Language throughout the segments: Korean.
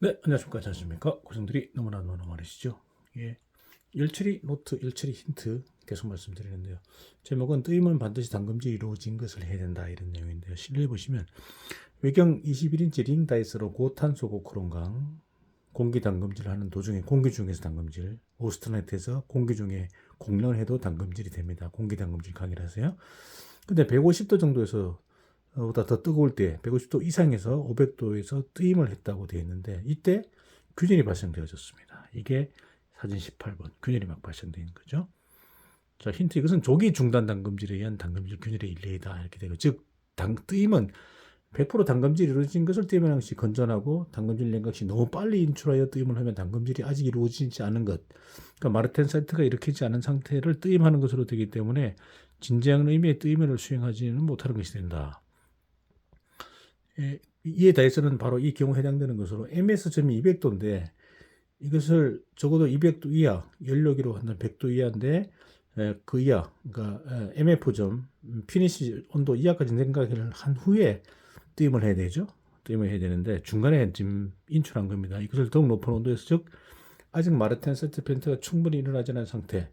네, 안녕하십니까. 잘 지십니까. 고생들이 너무나 많으시죠. 예. 열처리 노트, 열처리 힌트 계속 말씀드리는데요. 제목은 뜨임은 반드시 담금질이 이루어진 것을 해야 된다. 이런 내용인데요. 실내에 보시면 외경 21인치 링 다이스로 고탄소 고크론강 공기 담금질을 하는 도중에 공기 중에서 담금질, 오스트라이트에서 공기 중에 공량을 해도 담금질이 됩니다. 공기 담금질 강의를 하세요. 근데 150도 정도에서 보다 더 뜨거울 때 150도 이상에서 500도에서 뜨임을 했다고 되어 있는데 이때 균열이 발생되어졌습니다. 이게 사진 18번 균열이 막 발생되는 거죠. 자, 힌트 이것은 조기 중단 담금질에 의한 담금질 균열의 일례이다 이렇게 되고 즉 뜨임은 100% 담금질이 이루어진 것을 뜨임하는 것이 건전하고 담금질 냉각시 너무 빨리 인출하여 뜨임을 하면 담금질이 아직 이루어지지 않은 것 그러니까 마르텐 사이트가 일으키지 않은 상태를 뜨임하는 것으로 되기 때문에 진지한 의미의 뜨임을 수행하지는 못하는 것이 된다. 이에 대해서는 바로 이 경우 해당되는 것으로 MS점이 200도인데 이것을 적어도 200도 이하 연료기로 한다면 100도 이하인데 그 이하 그러니까 MF점 피니시 온도 이하까지 냉각을 한 후에 뜨임을 해야 되죠. 뜨임을 해야 되는데 중간에 지금 인출한 겁니다. 이것을 더욱 높은 온도에서 즉 아직 마르텐 세트 펜트가 충분히 일어나지 않은 상태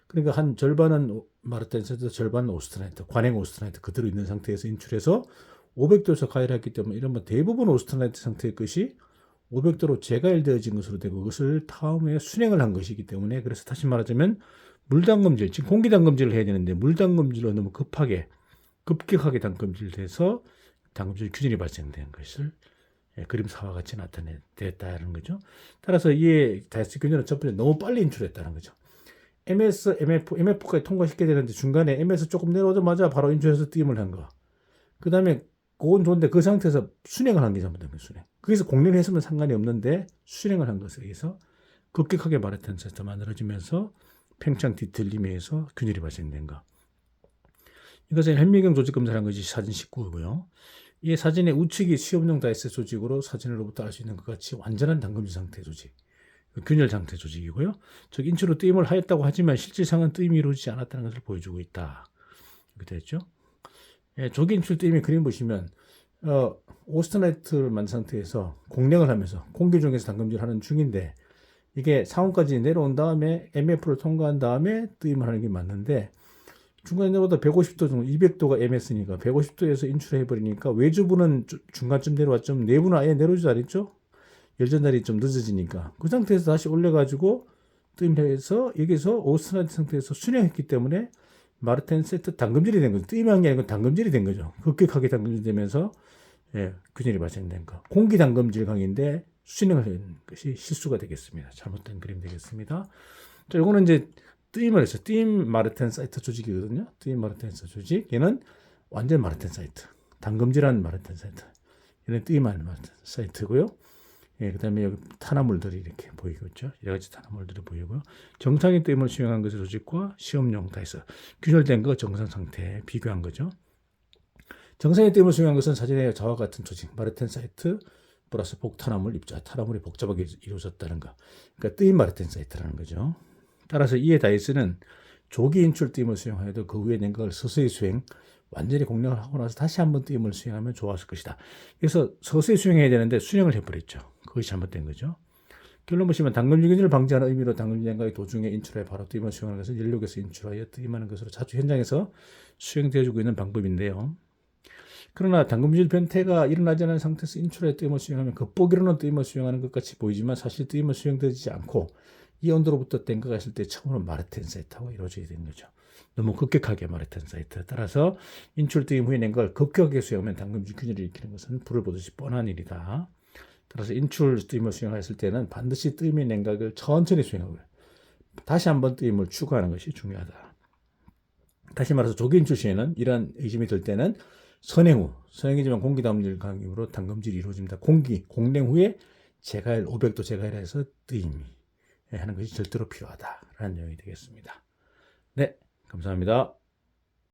그러니까 한 절반은 마르텐 세트 절반은 오스트라이트 관행 오스트라이트 그대로 있는 상태에서 인출해서 500도에서 가열했기 때문에 이러면 대부분 오스트라이트 상태의 것이 500도로 재가열되어진 것으로 되고 그것을 다음에 순행을 한 것이기 때문에 그래서 다시 말하자면 물담금질, 지금 공기담금질을 해야 되는데 물담금질로 너무 급격하게 담금질돼서 담금질 균열이 발생된 것을 그림사와 같이 나타냈다는 거죠. 따라서 이에 다이스 균열은 첫 번째 너무 빨리 인출했다는 거죠. MS, MF까지 통과시켜야 되는데 중간에 MS 조금 내려오자마자 바로 인출해서 뜨임을 한 거. 그 다음에 그건 좋은데 그 상태에서 순행을 한 게 잘못된 거예요. 순행. 거기서 공략을 했으면 상관이 없는데 순행을 한 것에 의해서 급격하게 마르텐 세트가 만들어지면서 팽창 뒤틀림에 의해서 균열이 발생된 거. 이것은 현미경 조직 검사라는 것이 사진 19고요. 이 사진의 우측이 시험용 다이스 조직으로 사진으로부터 알 수 있는 것 같이 완전한 담금질 상태 조직. 균열 상태 조직이고요. 즉 인출로 뜨임을 하였다고 하지만 실질상은 뜨임이 이루어지지 않았다는 것을 보여주고 있다. 이렇게 됐죠. 조기 인출 뜨임의 그림 보시면 오스트라이트를 만든 상태에서 공략을 하면서 공기 중에서 담금질을 하는 중인데 이게 상온까지 내려온 다음에 MF를 통과한 다음에 뜨임을 하는 게 맞는데 중간에 내려오다 150도 정도 200도가 MS니까 150도에서 인출해버리니까 외주부는 중간쯤 내려왔죠. 내부는 아예 내려오지 않았죠. 열전달이 좀 늦어지니까 그 상태에서 다시 올려가지고 뜨임해서 여기서 오스트라이트 상태에서 순행했기 때문에 마르텐 세트 담금질이 된 거죠. 뜨임한 게 아니고 담금질이 된 거죠. 급격하게 담금질 되면서 균열이 발생된 거. 공기 담금질 강인데 순행을 한 것이 실수가 되겠습니다. 잘못된 그림 되겠습니다. 자, 요거는 이제 뜨임을 했어요. 뜨임 마르텐 사이트 조직이거든요. 뜨임 마르텐 사이트 조직. 얘는 완전 마르텐 사이트. 담금질한 마르텐 사이트. 얘는 뜨임한 마르텐 사이트고요. 그 다음에 여기 탄화물들이 이렇게 보이고 있죠. 여러 가지 탄화물들이 보이고요. 정상인 뜨임을 수행한 것의 조직과 시험용 다이스. 균열된 거 정상 상태에 비교한 거죠. 정상인 뜨임을 수행한 것은 사진의 자와 같은 조직, 마르텐 사이트 플러스 복탄화물 입자, 탄화물이 복잡하게 이루어졌다는 거. 그러니까 뜨임 마르텐 사이트라는 거죠. 따라서 이에 다이스는 조기 인출 뜨임을 수행하여도 그 위에 냉각을 서서히 수행, 완전히 공략을 하고 나서 다시 한번 뜨임을 수행하면 좋았을 것이다. 그래서 서서히 수행해야 되는데 수행을 해버렸죠. 그것이 잘못된 거죠. 결론 보시면 담금질 균열을 방지하는 의미로 담금질 냉각의 도중에 인출하여 바로 뜨임을 수행하는 것은 연료에서 인출하여 뜨임하는 것으로 자주 현장에서 수행되어지고 있는 방법인데요. 그러나 담금질 변태가 일어나지 않은 상태에서 인출하여 뜨임을 수행하면 겉보기로는 뜨임을 수행하는 것 같이 보이지만 사실 뜨임을 수행되지 않고 이 온도로부터 땡겨가 있을 때 처음으로 마르텐 사이트하고 이루어져야 되는 거죠. 너무 급격하게 마르텐 사이트. 따라서 인출 뜨임 후에 냉각을 급격하게 수행하면 담금질 균열을 일으키는 것은 불을 보듯이 뻔한 일이다. 따라서 인출 뜨임을 수행했을 때는 반드시 뜨임의 냉각을 천천히 수행하고요. 다시 한번 뜨임을 추가하는 것이 중요하다. 다시 말해서 조기 인출 시에는 이러한 의심이 들 때는 선행이지만 공기 담금질 강림으로 담금질이 이루어집니다. 공냉 후에 재가열 500도 재가열해서 뜨임이 하는 것이 절대로 필요하다라는 내용이 되겠습니다. 네, 감사합니다.